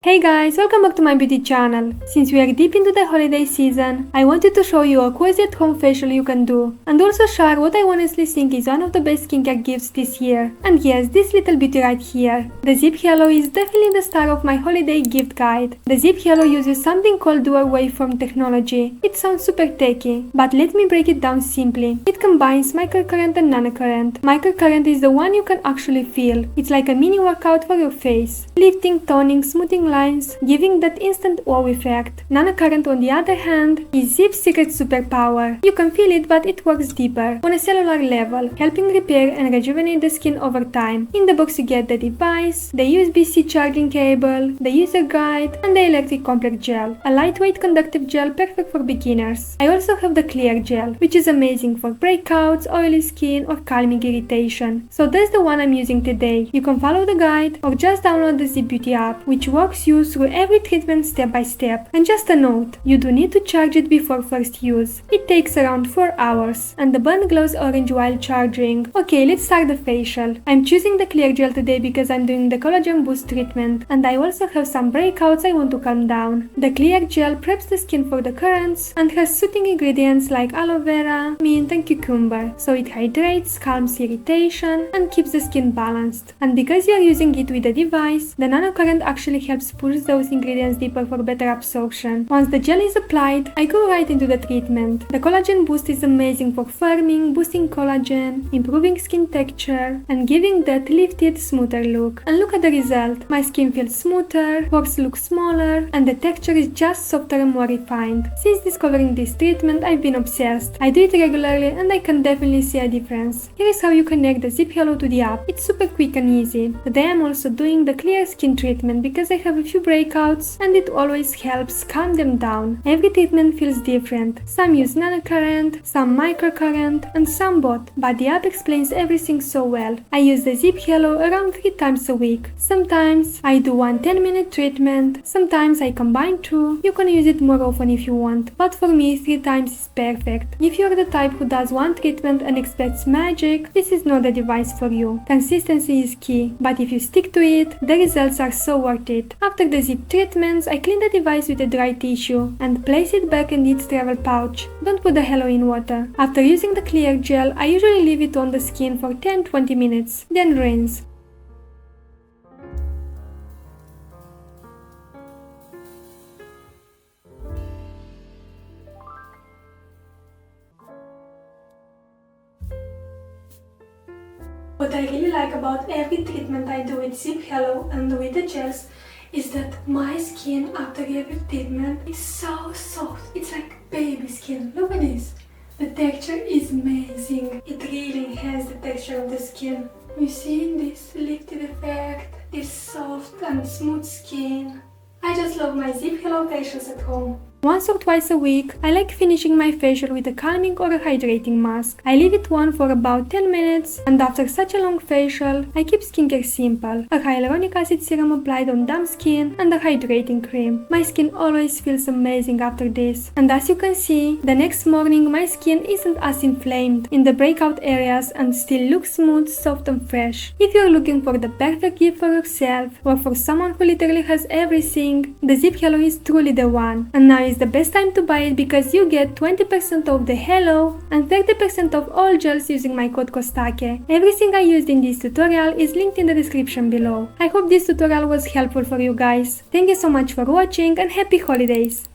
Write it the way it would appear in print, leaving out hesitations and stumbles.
Hey guys, welcome back to my beauty channel. Since we are deep into the holiday season, I wanted to show you a cozy at-home facial you can do, and also share what I honestly think is one of the best skincare gifts this year. And yes, this little beauty right here. The ZIIP Halo is definitely the star of my holiday gift guide. The ZIIP Halo uses something called dual waveform technology. It sounds super techy, but let me break it down simply. It combines microcurrent and nanocurrent. Microcurrent is the one you can actually feel. It's like a mini workout for your face. Lifting, toning, smoothing lines, giving that instant wow effect. Nanocurrent, on the other hand, is ZIIP's secret superpower. You can feel it, but it works deeper, on a cellular level, helping repair and rejuvenate the skin over time. In the box you get the device, the USB-C charging cable, the user guide, and the electric complex gel, a lightweight conductive gel perfect for beginners. I also have the clear gel, which is amazing for breakouts, oily skin, or calming irritation. So that's the one I'm using today. You can follow the guide or just download the ZIIP Beauty app, which walks you through every treatment step by step. And just a note, you do need to charge it before first use. It takes around 4 hours, and the burn glows orange while charging. Okay, let's start the facial. I'm choosing the clear gel today because I'm doing the collagen boost treatment, and I also have some breakouts I want to calm down. The clear gel preps the skin for the currents and has soothing ingredients like aloe vera, mint, and cucumber, so it hydrates, calms irritation, and keeps the skin balanced. And because you're using it with the device, the nanocurrent actually helps push those ingredients deeper for better absorption. Once the gel is applied, I go right into the treatment. The collagen boost is amazing for firming, boosting collagen, improving skin texture, and giving that lifted, smoother look. And look at the result. My skin feels smoother, pores look smaller, and the texture is just softer and more refined. Since discovering this treatment, I've been obsessed. I do it regularly and I can definitely see a difference. Here is how you connect the ZIIP Halo to the app. It's super quick and easy. Today I'm also doing the clear skin treatment because I have a few breakouts and it always helps calm them down. Every treatment feels different. Some use nanocurrent, some microcurrent, and some both, but the app explains everything so well. I use the ZIIP Halo around 3 times a week. Sometimes I do one 10-minute treatment, sometimes I combine two. You can use it more often if you want, but for me 3 times is perfect. If you're the type who does one treatment and expects magic, this is not the device for you. Consistency is key, but if you stick to it, the results are so worth it. After the ZIIP treatments, I clean the device with a dry tissue and place it back in its travel pouch. Don't put the Halo in water. After using the clear gel, I usually leave it on the skin for 10-20 minutes, then rinse. What I really like about every treatment I do with ZIIP Halo and with the gels is that my skin after every treatment is so soft. It's like baby skin. Look at this. The texture is amazing. It really enhances the texture of the skin. You see this lifted effect, this soft and smooth skin. I just love my ZIIP Halo facials at home. Once or twice a week, I like finishing my facial with a calming or a hydrating mask. I leave it on for about 10 minutes, and after such a long facial, I keep skincare simple. A hyaluronic acid serum applied on damp skin and a hydrating cream. My skin always feels amazing after this. And as you can see, the next morning my skin isn't as inflamed in the breakout areas and still looks smooth, soft and fresh. If you're looking for the perfect gift for yourself or for someone who literally has everything, the ZIIP Halo is truly the one. And now is the best time to buy it because you get 20% off the Halo and 30% off all gels using my code Costache. Everything I used in this tutorial is linked in the description below. I hope this tutorial was helpful for you guys. Thank you so much for watching and happy holidays!